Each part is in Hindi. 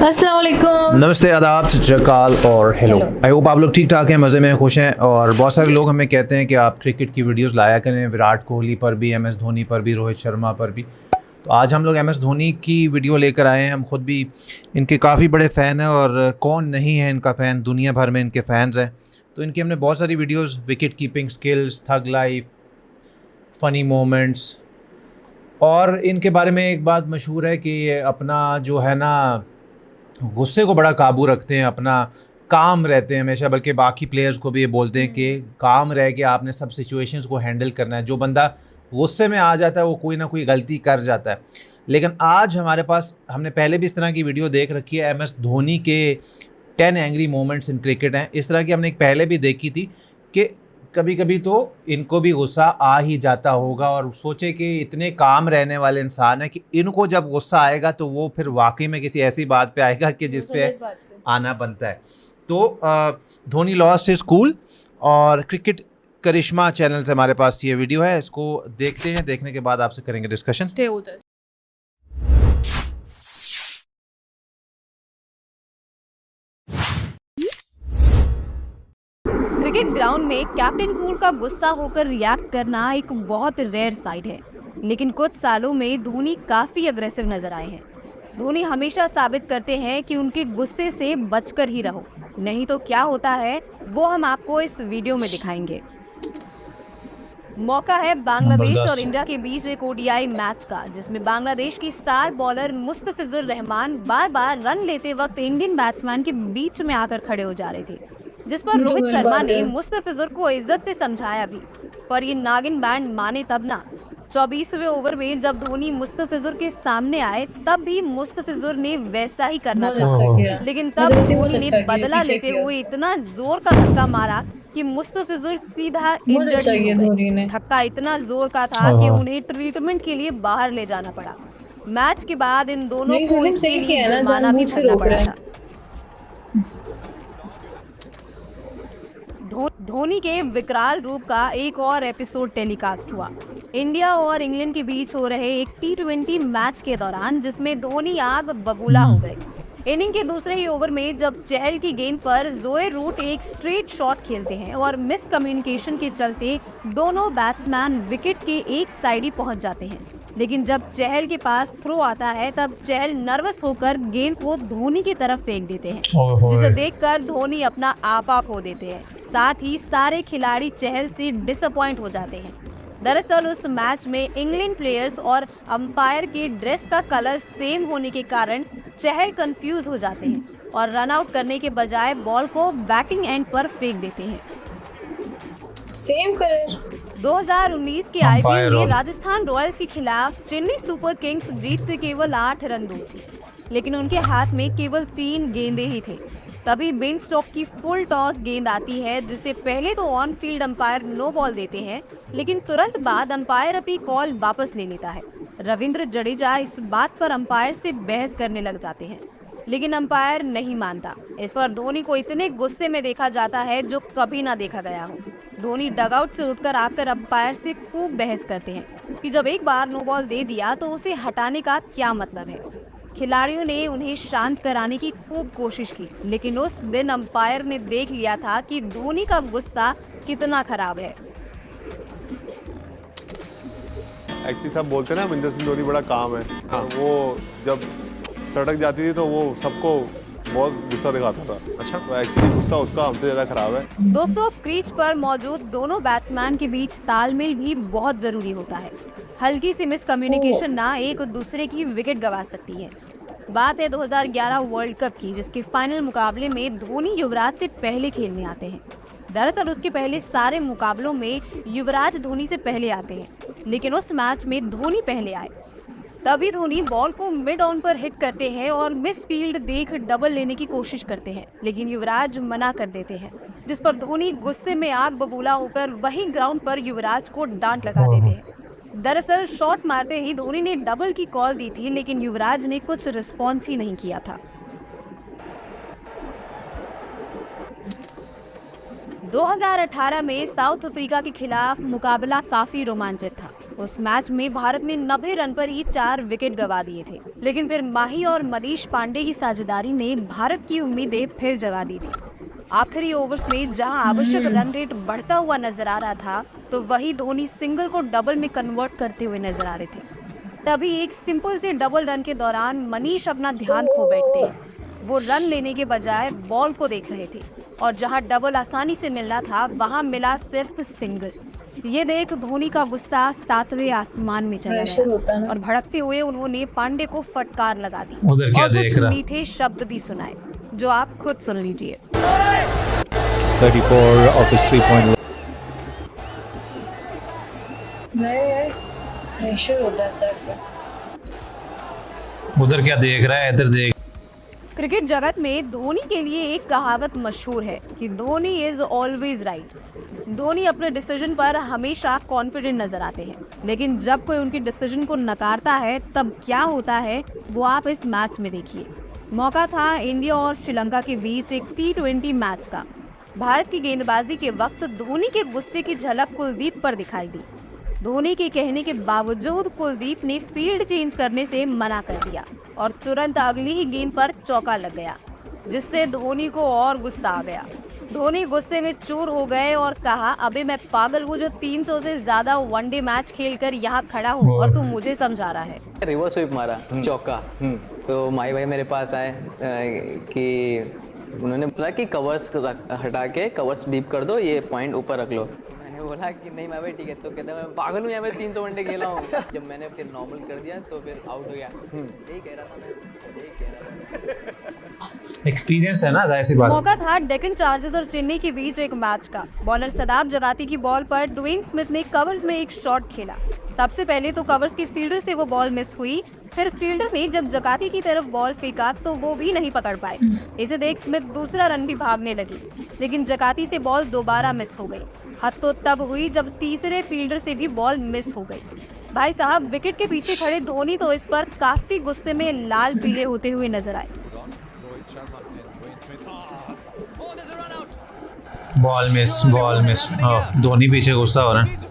अस्सलाम वालेकुम। नमस्ते, आदाब, सत श्री अकाल और हेलो। आई होप आप लोग ठीक ठाक हैं, मज़े में, खुश हैं। और बहुत सारे लोग हमें कहते हैं कि आप क्रिकेट की वीडियोस लाया करें, विराट कोहली पर भी, एम एस धोनी पर भी, रोहित शर्मा पर भी। तो आज हम लोग एम एस धोनी की वीडियो लेकर आए हैं। हम खुद भी इनके काफ़ी बड़े फ़ैन हैं और कौन नहीं है इनका फ़ैन, दुनिया भर में इनके फ़ैन्स हैं। तो इनकी हमने बहुत सारी वीडियोज़, विकेट कीपिंग स्किल्स, थग लाइफ, फ़नी मोमेंट्स, और इनके बारे में एक बात मशहूर है कि ये अपना जो है ना गुस्से को बड़ा काबू रखते हैं, अपना काम रहते हैं हमेशा। बल्कि बाकी प्लेयर्स को भी ये बोलते हैं कि काम रह के आपने सब सिचुएशंस को हैंडल करना है। जो बंदा गुस्से में आ जाता है वो कोई ना कोई गलती कर जाता है। लेकिन आज हमारे पास, हमने पहले भी इस तरह की वीडियो देख रखी है, एम एस धोनी के 10 एंग्री मोमेंट्स इन क्रिकेट हैं। इस तरह की हमने एक पहले भी देखी थी कि कभी कभी तो इनको भी गुस्सा आ ही जाता होगा, और सोचे कि इतने काम रहने वाले इंसान है कि इनको जब गुस्सा आएगा तो वो फिर वाकई में किसी ऐसी बात पे आएगा कि जिस पे आना बनता है। तो धोनी लॉस्ट हिज कूल, और क्रिकेट करिश्मा चैनल से हमारे पास ये वीडियो है, इसको देखते हैं। देखने के बाद आपसे करेंगे डिस्कशन। क्रिकेट ग्राउंड में कैप्टन कूल का गुस्सा होकर रिएक्ट करना एक बहुत रेयर साइड है, लेकिन कुछ सालों में धोनी काफी अग्रेसिव नजर आए हैं। धोनी हमेशा साबित करते हैं कि उनके गुस्से से बचकर ही रहो, नहीं तो क्या होता है वो हम आपको इस वीडियो में दिखाएंगे। मौका है बांग्लादेश और इंडिया के बीच एक ओडीआई मैच का, जिसमें बांग्लादेश की स्टार बॉलर मुस्तफिजुर रहमान बार बार रन लेते वक्त इंडियन बैट्समैन के बीच में आकर खड़े हो जा रहे थे, जिस पर रोहित शर्मा ने मुस्तफिजुर को इज्जत से समझाया भी, पर ये नागिन बैंड माने तब ना। 24वें ओवर में जब धोनी मुस्तफिजुर के सामने आए तब भी मुस्तफिजुर ने वैसा ही करना चाहा, लेकिन तब धोनी ने बदला लेते हुए इतना जोर का धक्का मारा कि मुस्तफिजुर सीधा इंजर्ड हो गए। धक्का इतना जोर का था कि उन्हें ट्रीटमेंट के लिए बाहर ले जाना पड़ा। मैच के बाद इन दोनों को इसके लिए जुर्माना भी भरना पड़ा था। धोनी के विकराल रूप का एक और एपिसोड टेलीकास्ट हुआ इंडिया और इंग्लैंड के बीच हो रहे एक T20 मैच के दौरान, जिसमें धोनी आग बबूला हो गए। इनिंग के दूसरे ही ओवर में जब चहल की गेंद पर जोए रूट एक स्ट्रेट शॉट खेलते हैं और मिस कम्युनिकेशन के चलते दोनों बैट्समैन विकेट के एक साइड ही पहुंच जाते हैं, लेकिन जब चहल के पास थ्रो आता है तब चहल नर्वस होकर गेंद को धोनी की तरफ फेंक देते हैं, जिसे देखकर धोनी अपना आपा खो देते हैं। साथ ही सारे खिलाड़ी चहल से डिसअपॉइंट हो जाते हैं। दरअसल उस मैच में इंग्लैंड प्लेयर्स और अंपायर के ड्रेस का कलर सेम होने के कारण चहल कंफ्यूज हो जाते हैं और रन आउट करने के बजाय बॉल को बैटिंग एंड पर फेंक देते हैं। Same colour. 2019 के आईपीएल में राजस्थान रॉयल्स के खिलाफ चेन्नई सुपर किंग्स जीत से केवल 8 रन दूर थी, लेकिन उनके हाथ में केवल 3 गेंदे ही थे। तभी बेन स्टोक की फुल टॉस गेंद आती है, जिससे पहले तो on field umpire no ball देते हैं, लेकिन तुरंत बाद अंपायर अपनी कॉल वापस ले लेता है। रविंद्र जडेजा इस बात पर अंपायर से बहस करने लग जाते हैं, लेकिन अंपायर नहीं मानता। इस पर धोनी को इतने गुस्से में देखा जाता है जो कभी ना देखा गया हो। धोनी डगआउट से उठकर आकर अंपायर से खूब बहस करते हैं कि जब एक बार नो बॉल दे दिया तो उसे हटाने का क्या मतलब है। खिलाड़ियों ने उन्हें शांत कराने की खूब कोशिश की, लेकिन उस दिन अंपायर ने देख लिया था कि धोनी का गुस्सा कितना खराब है। एक्चुअली सब बोलते हैं ना महेंद्र सिंह धोनी बड़ा काम है। हाँ। वो जब सड़क जाती थी तो वो सबको बहुत गुस्सा दिखाता था। अच्छा, तो एक्चुअली गुस्सा उसका हमसे ज़्यादा खराब है। दोस्तों, क्रीज पर मौजूद दोनों बैट्समैन के बीच तालमेल भी बहुत जरूरी होता है। हल्की सी मिस कम्युनिकेशन ना एक दूसरे की विकेट गंवा सकती है। बात है 2011 वर्ल्ड कप की, जिसके फाइनल मुकाबले में धोनी युवराज से पहले खेलने आते हैं। दरअसल उसके पहले सारे मुकाबलों में युवराज धोनी से पहले आते हैं, लेकिन उस मैच में धोनी पहले आए। तभी धोनी बॉल को मिड ऑन पर हिट करते हैं और मिस फील्ड देख डबल लेने की कोशिश करते हैं, लेकिन युवराज मना कर देते हैं, जिस पर धोनी गुस्से में आग बबूला होकर वहीं ग्राउंड पर युवराज को डांट लगा देते हैं। दरअसल शॉट मारते ही धोनी ने डबल की कॉल दी थी, लेकिन युवराज ने कुछ रिस्पॉन्स ही नहीं किया था। 2018 में साउथ अफ्रीका के खिलाफ मुकाबला काफी रोमांचक था। उस मैच में भारत ने 90 रन पर ही 4 विकेट गंवा दिए थे, लेकिन फिर माही और मनीष पांडे की साझेदारी ने भारत की उम्मीदें फिर जगा दी थी। आखिरी ओवर्स में जहां आवश्यक रन रेट बढ़ता हुआ नजर आ रहा था, तो वही धोनी सिंगल को डबल में कन्वर्ट करते हुए नजर आ रहे थे। तभी एक सिंपल से डबल रन के दौरान मनीष अपना ध्यान खो बैठते हैं। वो रन लेने के बजाय बॉल को देख रहे थे और जहां डबल आसानी से मिलना था वहां मिला सिर्फ सिंगल। ये देख धोनी का गुस्सा 7वें आसमान में चला गया और भड़कते हुए उन्होंने पांडे को फटकार लगा दी उधर क्या और देख कुछ रहा? मीठे शब्द भी सुनाए, जो आप खुद सुन लीजिए। 34 of his 3-point नहीं प्रेशर होता है सर पे। उधर क्या देख रहा है, इधर देख। क्रिकेट जगत में धोनी के लिए एक कहावत मशहूर है कि Dhoni is always right. Dhoni अपने डिसीजन पर हमेशा कॉन्फिडेंट नजर आते हैं, लेकिन जब कोई उनकी डिसीजन को नकारता है तब क्या होता है वो आप इस मैच में देखिए। मौका था इंडिया और श्रीलंका के बीच एक T20 मैच का। भारत की गेंदबाजी के वक्त धोनी के गुस्से की झलक कुलदीप पर दिखाई दी। धोनी के कहने के बावजूद कुलदीप ने फील्ड चेंज करने से मना कर दिया और तुरंत अगली ही गेंद पर चौका लग गया, जिससे धोनी को और गुस्सा आ गया। धोनी गुस्से में चूर हो गए और कहा, अबे मैं पागल हूँ जो 300 से ज्यादा वनडे मैच खेलकर यहाँ खड़ा हूँ और तू मुझे समझा रहा है। रिवर्स स्वीप मारा चौका। तो माई भाई मेरे पास आए कि उन्होंने बोला कि कवर्स हटा के कवर्स डीप कर दो, ये पॉइंट ऊपर रख लो। मैंने बोला कि नहीं माई भाई ठीक है। तो कहते मैं पागल हूँ, यहाँ मैं 300 वनडे खेला हूँ। जब मैंने फिर नॉर्मल कर दिया तो फिर आउट हो गया। यही कह रहा था मैं, यही कह रहा था। एक्सपीरियंस है ना, जाहिर सी बात। मौका था डेक्कन चार्जर्स और चेन्नई के बीच एक मैच का। बॉलर सदाब जगाती की बॉल पर ड्वेन स्मिथ ने कवर्स में एक शॉट खेला। सबसे पहले तो कवर्स के फील्डर से वो बॉल मिस हुई, फिर फील्डर ने जब जगाती की तरफ बॉल फेंका तो वो भी नहीं पकड़ पाए। इसे देख स्मिथ दूसरा रन भी भागने लगी, लेकिन जगाती से बॉल दोबारा मिस हो गई। हद तो तब हुई जब तीसरे फील्डर से भी बॉल मिस हो गई। भाई साहब, विकेट के पीछे खड़े धोनी तो इस पर काफी गुस्से में लाल पीले होते हुए नजर आए। Ball miss. धोनी पीछे गुस्सा हो रहा है।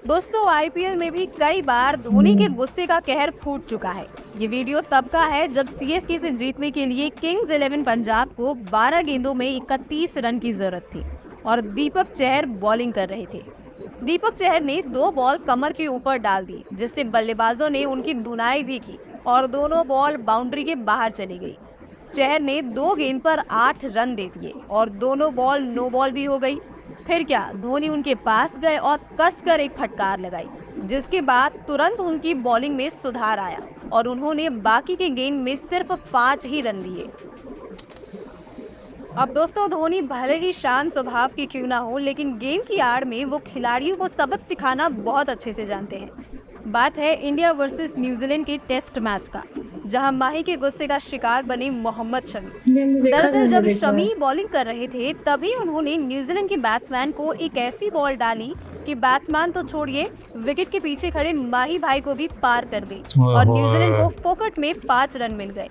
दोस्तों, आईपीएल में भी कई बार धोनी के गुस्से का कहर फूट चुका है। ये वीडियो तब का है जब सीएसके से जीतने के लिए किंग्स 11 पंजाब को 12 गेंदों में 31 रन की जरूरत थी और दीपक चहर बॉलिंग कर रहे थे। दीपक चहर ने 2 बॉल कमर के ऊपर डाल दी, जिससे बल्लेबाजों ने उनकी धुनाई भी की और दोनों बॉल बाउंड्री के बाहर चली गई। चहर ने 2 गेंद पर 8 रन दे दिए और दोनों बॉल नो बॉल भी हो गई। फिर क्या, धोनी उनके पास गए और कसकर एक फटकार लगाई, जिसके बाद तुरंत उनकी बॉलिंग में सुधार आया और उन्होंने बाकी के गेंद में सिर्फ 5 ही रन दिए। अब दोस्तों, धोनी भले ही शांत स्वभाव के क्यों ना हो, लेकिन गेम की आड़ में वो खिलाड़ियों को सबक सिखाना बहुत अच्छे से जानते हैं। बात है इंडिया वर्सेस न्यूजीलैंड के टेस्ट मैच का, जहां माही के गुस्से का शिकार बने मोहम्मद शमी। दरअसल जब शमी बॉलिंग कर रहे थे तभी उन्होंने न्यूजीलैंड के बैट्समैन को एक ऐसी बॉल डाली कि बैट्समैन तो छोड़िए, विकेट के पीछे खड़े माही भाई को भी पार कर गई और न्यूजीलैंड को फोकट में 5 रन मिल गए।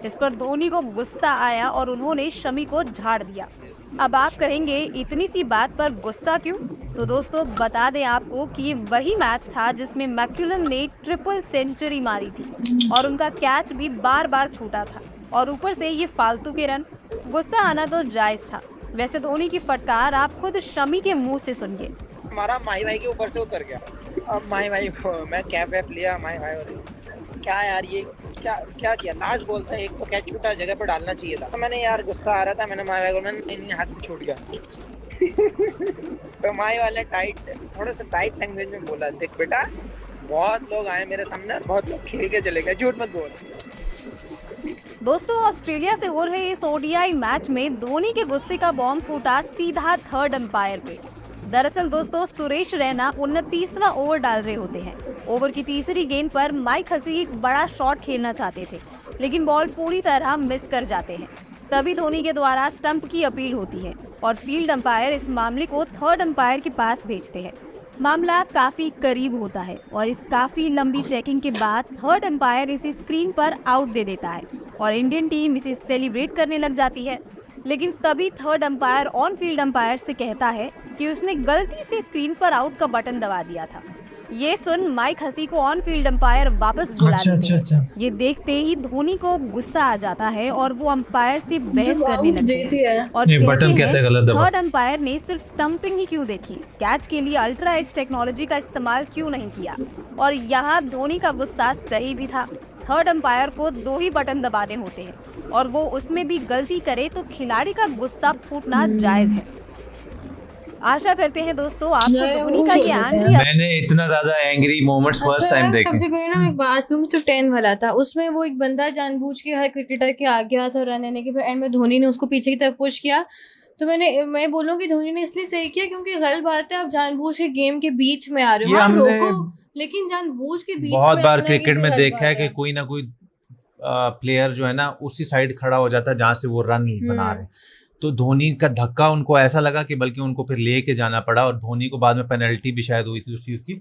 इस पर धोनी को गुस्सा आया और उन्होंने शमी को झाड़ दिया। अब आप कहेंगे इतनी सी बात पर गुस्सा क्यों? तो दोस्तों, बता दें आपको कि वही मैच था जिसमें मैक्यूलम ने ट्रिपल सेंचुरी मारी थी और उनका कैच भी बार बार छूटा था और ऊपर से ये फालतू के रन। गुस्सा आना तो जायज़ था। वैसे धोनी की फटकार आप खुद शमी के मुंह से सुनिए। हमारा माही भाई के ऊपर से उतर गया। अब माही भाई मैं कैप वैप लिया, माही भाई और क्या यार ये क्या किया। लास्ट बॉल था, एक तो कैच छूटा, जगह पर डालना चाहिए था। तो मैंने यार गुस्सा आ रहा था, मैंने माही भाई को नहीं हाथ से छूट गया। तो माही वाले थोड़ा सा टाइट लैंग्वेज में बोला, देख बेटा बहुत लोग आए मेरे सामने, बहुत लोग खेल के चले गए, झूठ मत बोल। दोस्तों, ऑस्ट्रेलिया से हो रहे इस ओडीआई मैच में धोनी के गुस्से का बॉम्ब फूटा सीधा थर्ड अंपायर पे। दरअसल दोस्तों, सुरेश रैना 29वां ओवर डाल रहे होते हैं। ओवर की तीसरी गेंद पर माइक हसी एक बड़ा शॉट खेलना चाहते थे, लेकिन बॉल पूरी तरह मिस कर जाते हैं। तभी धोनी के द्वारा स्टंप की अपील होती है और फील्ड अंपायर इस मामले को थर्ड अंपायर के पास भेजते हैं। मामला काफी करीब होता है और इस काफी लंबी चेकिंग के बाद थर्ड अंपायर इसे स्क्रीन पर आउट दे देता है और इंडियन टीम इसे सेलिब्रेट करने लग जाती है। लेकिन तभी third umpire on field umpire से कहता है कि उसने गलती से स्क्रीन पर आउट का बटन दबा दिया था। ये सुन माइक हसी को ऑन फील्ड अंपायर वापस बुला देते हैं। ये देखते ही धोनी को गुस्सा आ जाता है और वो अंपायर से बहस जब करने आउट लगते देती हैं है और ये बटन कहते हैं गलत दबा। थर्ड अंपायर ने सिर्फ स्टंपिंग ही क्यों देखी, कैच के लिए अल्ट्रा एज टेक्नोलॉजी का इस्तेमाल क्यों नहीं किया। और यहाँ धोनी का गुस्सा सही भी था। थर्ड अंपायर को 2 ही बटन दबाने होते हैं और वो उसमें भी गलती करे तो खिलाड़ी का गुस्सा फूटना जायज है। आशा करते हैं दोस्तों आपको नहीं, धोनी वो का ये सोचते हैं। एंग्री मैंने इतना ज्यादा एंग्री मोमेंट्स फर्स्ट टाइम देखे। सबसे पहले ना मैं एक बात कहूँगी जो 10 वाला था उसमें वो एक बंदा जानबूझ के हर क्रिकेटर के आगे आता रन लेने के, फिर एंड में धोनी ने उसको पीछे की तरफ पुश किया। तो मैं बोलूँगी धोनी ने इसलिए सही किया क्योंकि गलत बात है आप जानबूझ के गेम के बीच में आ रहे हो, ये आप हमने रोको, लेकिन जानबूझ के बीच बहुत में बार आना क्रिकेट ये में गलत देखा है बात कि कोई ना कोई प्लेयर जो है ना उसी साइड खड़ा हो जाता है जहाँ से वो रन बना रहे हैं। तो धोनी का धक्का उनको ऐसा लगा कि बल्कि उनको फिर लेके जाना पड़ा और धोनी को बाद में पेनल्टी भी शायद हुई थी उस चीज़ की।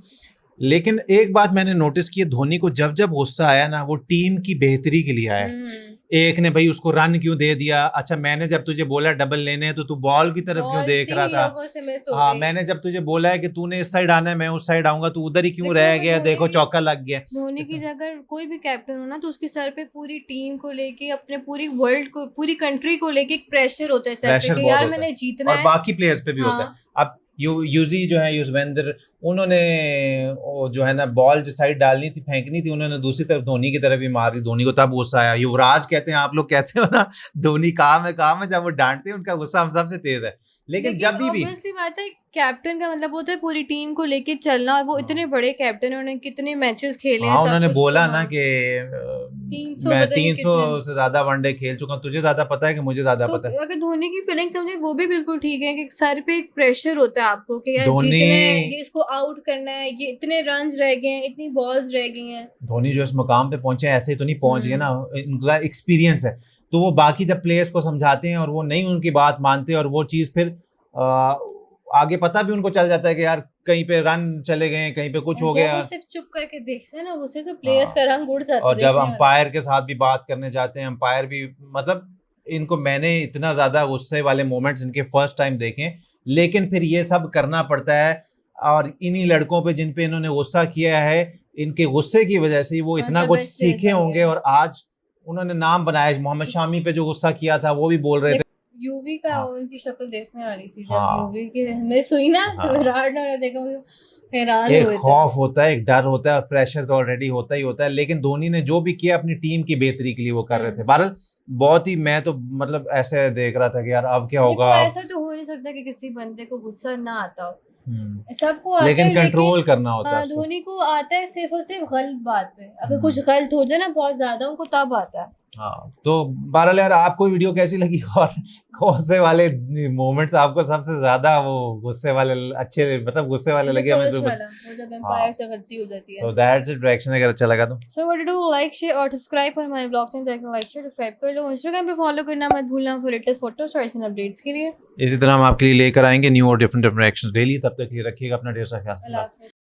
लेकिन एक बात मैंने नोटिस की है, धोनी को जब जब गुस्सा आया ना वो टीम की बेहतरी के लिए आया। एक ने भाई उसको रन क्यों दे दिया, अच्छा मैंने जब तुझे बोला डबल लेने हैं तो तू बॉल की तरफ क्यों देख रहा था। हाँ, मैंने जब तुझे बोला है कि तूने इस साइड आना है मैं उस साइड आऊंगा, तू उधर ही क्यों रह गया, देखो चौका लग गया। धोनी की जगह कोई भी कैप्टन हो ना तो उसके सर पे पूरी टीम को लेके अपने पूरी वर्ल्ड को पूरी कंट्री को लेके एक प्रेशर होता है सर पे कि यार मैंने जीतना है, और बाकी प्लेयर्स पे भी होता है। अब यूजी जो है युजवेंद्र, उन्होंने जो है ना बॉल जो साइड डालनी थी फेंकनी थी उन्होंने दूसरी तरफ धोनी की तरफ भी मार दी। धोनी को तब गुस्सा आया। युवराज कहते हैं, आप लोग कहते हो ना धोनी काम है जब वो डांटते हैं उनका गुस्सा हम सबसे तेज है। लेकिन जब भी ऑब्वियसली बात है कैप्टन का मतलब होता है पूरी टीम को लेके चलना, और वो इतने बड़े कैप्टन हैं, उन्होंने कितने मैचेस खेले हैं। उन्होंने बोला ना कि 300 मैं पता नहीं 300 कितने। से ज्यादा वनडे खेल चुका हूँ, तुझे ज्यादा पता है कि मुझे ज्यादा तो पता है। अगर धोनी की फीलिंग समझे वो भी बिल्कुल ठीक है कि सर पे एक प्रेशर होता है आपको कि यार धोनी- जीतना है, ये इसको आउट करना है, ये इतने रन्स रह गए हैं, इतनी बॉल्स रह गई हैं। धोनी जो इस मुकाम पे पहुंचे ऐसे ही तो नहीं पहुंच गए ना, इनका एक्सपीरियंस है। तो वो बाकी जब प्लेयर्स को समझाते हैं और वो नहीं उनकी बात मानते और वो चीज़ फिर आगे पता भी उनको चल जाता है कि यार कहीं पे रन चले गए, कहीं पे कुछ हो जब गया। वो सिर्फ चुप करके देखते हैं ना उससे तो प्लेयर्स का रंग उड़ जाता है। और जब देखने वाला। अंपायर के साथ भी बात करने जाते हैं, अंपायर भी मतलब इनको मैंने इतना ज़्यादा गुस्से वाले मोमेंट्स इनके फर्स्ट टाइम देखे, लेकिन फिर ये सब करना पड़ता है। और इन्हीं लड़कों पे जिन पे इन्होंने गुस्सा किया है, इनके गुस्से की वजह से वो इतना कुछ सीखे होंगे और आज उन्होंने नाम बनाया। मोहम्मद शामी पे जो गुस्सा किया था वो भी बोल रहे थे। यूवी का उनकी शक्ल देखने आ रही थी जब यूवी के मैं सुई ना तो विराट ने देखा, मुझे हैरान हुए एक थे। खौफ होता है, एक डर होता है और प्रेशर तो ऑलरेडी होता ही होता है। लेकिन धोनी ने जो भी किया अपनी टीम की बेहतरी के लिए वो कर रहे थे। बहरहाल बहुत ही, मैं तो मतलब ऐसे देख रहा था कि यार अब क्या होगा। ऐसा तो हो नहीं सकता कि किसी बंदे को गुस्सा ना आता हो, सबको आता लेकिन है, कंट्रोल करना होता है। धोनी को आता है सिर्फ और सिर्फ गलत बात पे, अगर कुछ गलत हो जाए ना बहुत ज्यादा उनको तब आता है। हाँ, तो बहरहाल यार आपको वीडियो कैसी लगी और कौन से वाले मोमेंट्स आपको सबसे ज्यादा वो गुस्से वाले अच्छे, मतलब गुस्से वाले लगे हमें? वो जब एम्पायर से गलती हो जाती है। So that's it. रिएक्शन अगर अच्छा लगा तो so what to do, like share और subscribe for my blogs and like share subscribe कर लो। इंस्टाग्राम पे फॉलो करना मत भूलना for latest photos stories and updates के लिए। इसी तरह हम आपके लिए लेकर आएंगे न्यू और डिफरेंट रिएक्शंस डेली। तब तक ये रखिएगा अपना ढेर सारा ख्याल। अल्लाह हाफिज़।